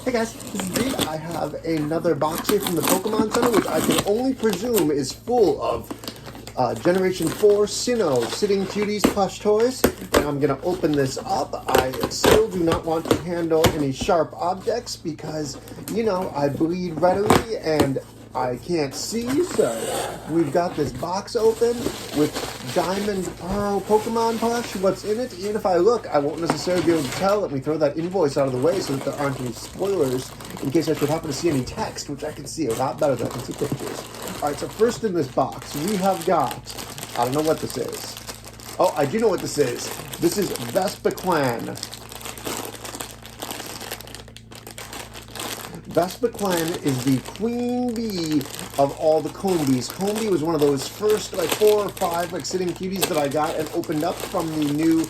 Hey guys, this is Reed. I have another box here from the Pokemon Center, which I can only presume is full of Generation 4 Sinnoh Sitting Cuties plush toys. And I'm going to open this up. I still do not want to handle any sharp objects because, you know, I bleed readily and I can't see. So we've got this box open with Diamond Pearl Pokemon plush. What's in it? Even if I look, I won't necessarily be able to tell. Let me throw that invoice out of the way so that there aren't any spoilers in case I should happen to see any text, which I can see a lot better than I can see pictures. Alright, so first in this box, we have got, I don't know what this is. Oh, I do know what this is. This is Vespaquin. Vespaquin is the queen bee of all the Combees. Combee was one of those first, like, 4 or 5, like, Sitting Cuties that I got and opened up from the new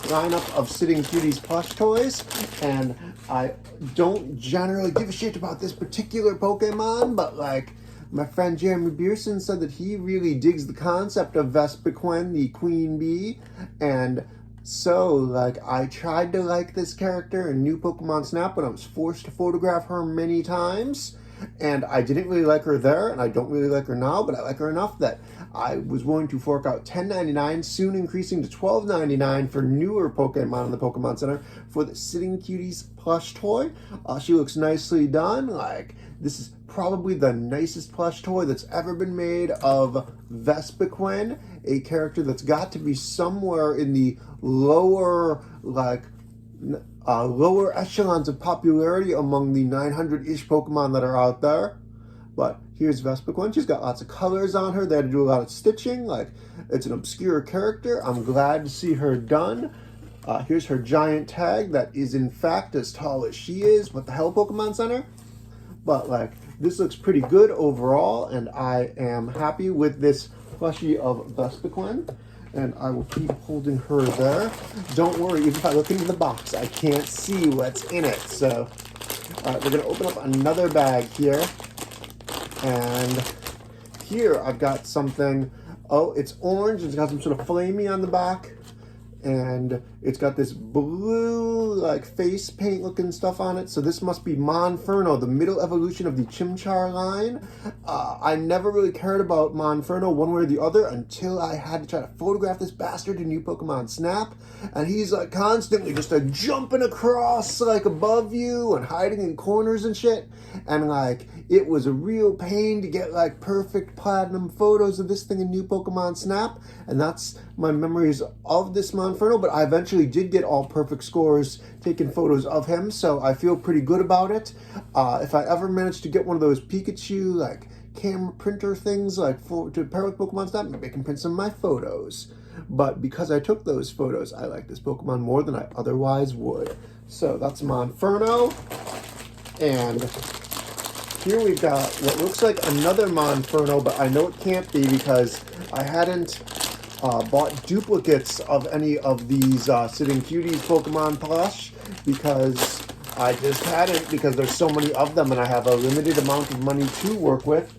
lineup of Sitting Cuties plush toys. And I don't generally give a shit about this particular Pokemon, but, like, my friend Jeremy Beerson said that he really digs the concept of Vespaquin, the queen bee, and so, like, I tried to like this character in New Pokemon Snap when I was forced to photograph her many times, and I didn't really like her there, and I don't really like her now, but I like her enough that I was willing to fork out $10.99, soon increasing to $12.99 for newer Pokemon in the Pokemon Center for the Sitting Cuties plush toy. She looks nicely done. Like, this is probably the nicest plush toy that's ever been made of Vespaquin, a character that's got to be somewhere in the lower, like, lower echelons of popularity among the 900-ish Pokemon that are out there. But here's Vespaquin. She's got lots of colors on her. They had to do a lot of stitching. Like, it's an obscure character. I'm glad to see her done. Here's her giant tag that is, in fact, as tall as she is. What the hell, Pokemon Center? But, like, this looks pretty good overall, and I am happy with this plushie of Vespaquin. And I will keep holding her there. Don't worry, even if I look into the box, I can't see what's in it. So, we're going to open up another bag here. And here I've got something. Oh, it's orange. It's got some sort of flamey on the back. And it's got this blue, like, face paint looking stuff on it. So this must be Monferno, the middle evolution of the Chimchar line. I never really cared about Monferno one way or the other until I had to try to photograph this bastard in New Pokemon Snap. And he's, like, constantly just, like, jumping across, like, above you and hiding in corners and shit. And, like, it was a real pain to get, like, perfect platinum photos of this thing in New Pokemon Snap. And that's my memories of this Monferno, but I eventually did get all perfect scores taking photos of him, so I feel pretty good about it. If I ever manage to get one of those Pikachu, like, camera printer things, like, to pair with Pokemon Snap, maybe I can print some of my photos. But because I took those photos, I like this Pokemon more than I otherwise would. So that's Monferno. And here we've got what looks like another Monferno, but I know it can't be because I hadn't bought duplicates of any of these Sitting Cuties Pokemon plush because I just hadn't, because there's so many of them and I have a limited amount of money to work with.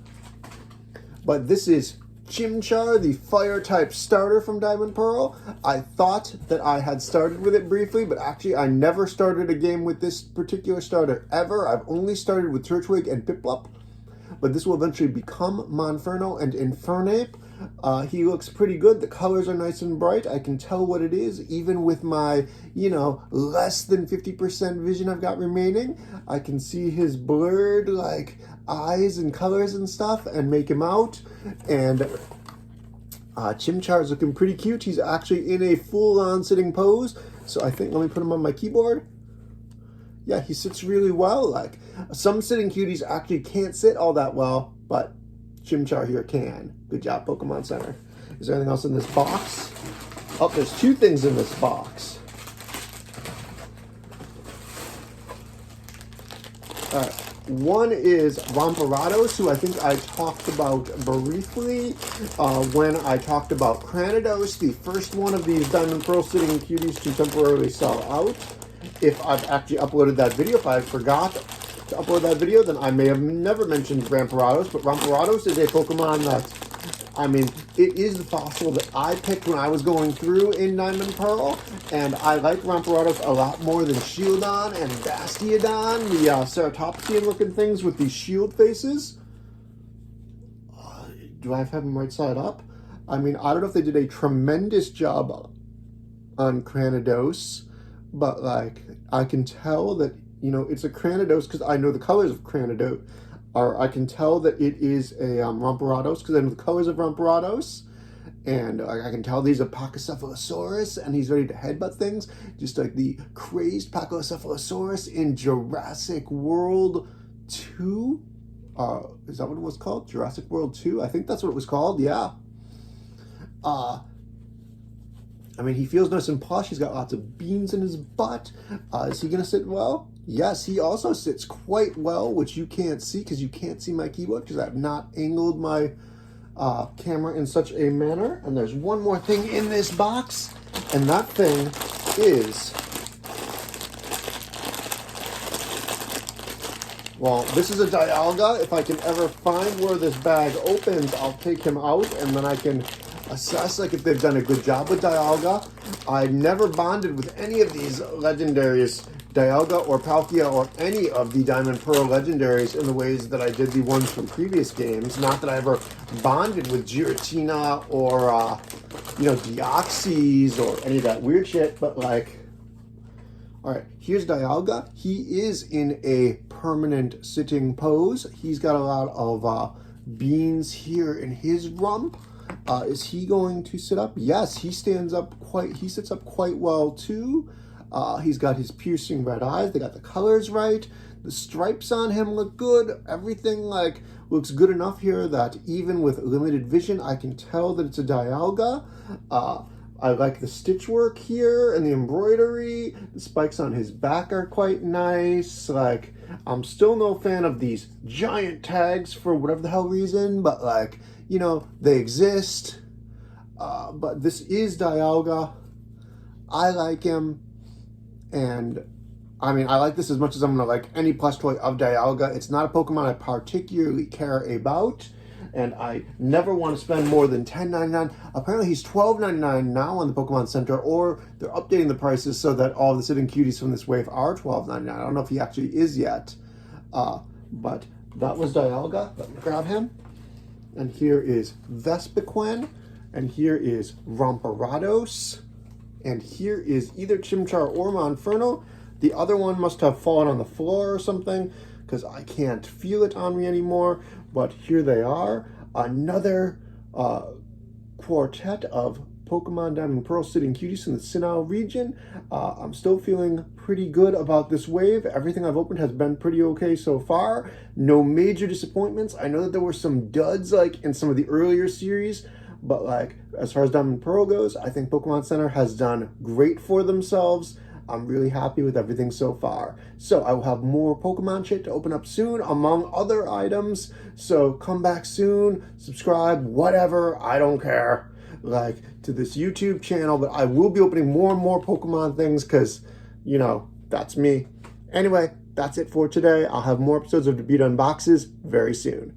But this is Chimchar, the fire-type starter from Diamond Pearl. I thought that I had started with it briefly, but actually I never started a game with this particular starter ever. I've only started with Turtwig and Piplup, but this will eventually become Monferno and Infernape. He looks pretty good. The colors are nice and bright. I can tell what it is, even with my, you know, less than 50% vision I've got remaining. I can see his blurred, like, eyes and colors and stuff and make him out. And Chimchar is looking pretty cute. He's actually in a full-on sitting pose. So I think, let me put him on my keyboard. Yeah, he sits really well. Like, some Sitting Cuties actually can't sit all that well, but Chimchar here can. Good job, Pokemon Center. Is there anything else in this box? Oh, there's 2 things in this box. All right. One is Ramoratos, who I think I talked about briefly when I talked about Cranidos, the first one of these Diamond Pearl Sitting Cuties to temporarily sell out. If I've actually uploaded that video, if I forgot to upload that video, then I may have never mentioned Ramoratos, but Ramoratos is a Pokemon that I mean, it is the fossil that I picked when I was going through in Diamond Pearl, and I like Ramoratos a lot more than Shieldon and Bastiodon, the Ceratopsian-looking things with these shield faces. Do I have them right side up? I mean, I don't know if they did a tremendous job on Cranidos, but like, I can tell that, you know, it's a Cranidos because I know the colors of Cranidos. I can tell that it is a Ramoratos because I know the colors of Ramoratos. And I can tell these are Pachycephalosaurus, and he's ready to headbutt things, just like the crazed Pachycephalosaurus in Jurassic World 2. Is that what it was called? Jurassic World 2? I think that's what it was called, yeah. I mean, he feels nice and plush. He's got lots of beans in his butt. Is he going to sit well? Yes, he also sits quite well, which you can't see because you can't see my keyboard because I've not angled my camera in such a manner. And there's one more thing in this box, and that thing is... Well, this is a Dialga. If I can ever find where this bag opens, I'll take him out, and then I can assess like if they've done a good job with Dialga. I never bonded with any of these legendaries, Dialga or Palkia or any of the Diamond Pearl legendaries in the ways that I did the ones from previous games. Not that I ever bonded with Giratina or, you know, Deoxys or any of that weird shit, but like... Alright, here's Dialga. He is in a permanent sitting pose. He's got a lot of beans here in his rump. Is he going to sit up? Yes, he sits up quite well too. He's got his piercing red eyes. They got the colors right. The stripes on him look good. Everything like looks good enough here that even with limited vision, I can tell that it's a Dialga. I like the stitch work here and the embroidery. The spikes on his back are quite nice. Like, I'm still no fan of these giant tags for whatever the hell reason, but like, you know, they exist. But this is Dialga. I like him. And I mean, I like this as much as I'm gonna like any plush toy of Dialga. It's not a Pokemon I particularly care about, and I never want to spend more than $10.99. Apparently he's $12.99 now on the Pokemon Center, or they're updating the prices so that all the sitting cuties from this wave are $12.99. I don't know if he actually is yet. But that was Dialga. Let me grab him. And here is Vespaquin, and here is Ramoratos, and here is either Chimchar or Monferno. The other one must have fallen on the floor or something, because I can't feel it on me anymore. But here they are. Another quartet of Pokemon Diamond Pearl sitting cuties in the Sinnoh region. I'm still feeling pretty good about this wave. Everything I've opened has been pretty okay so far. No major disappointments. I know that there were some duds like in some of the earlier series, but like as far as Diamond Pearl goes, I think Pokemon Center has done great for themselves. I'm really happy with everything so far. So I will have more Pokemon shit to open up soon, among other items. So come back soon, subscribe, whatever, I don't care. Like, to this YouTube channel, but I will be opening more and more Pokemon things because, you know, that's me. Anyway, that's it for today. I'll have more episodes of Debut Unboxes very soon.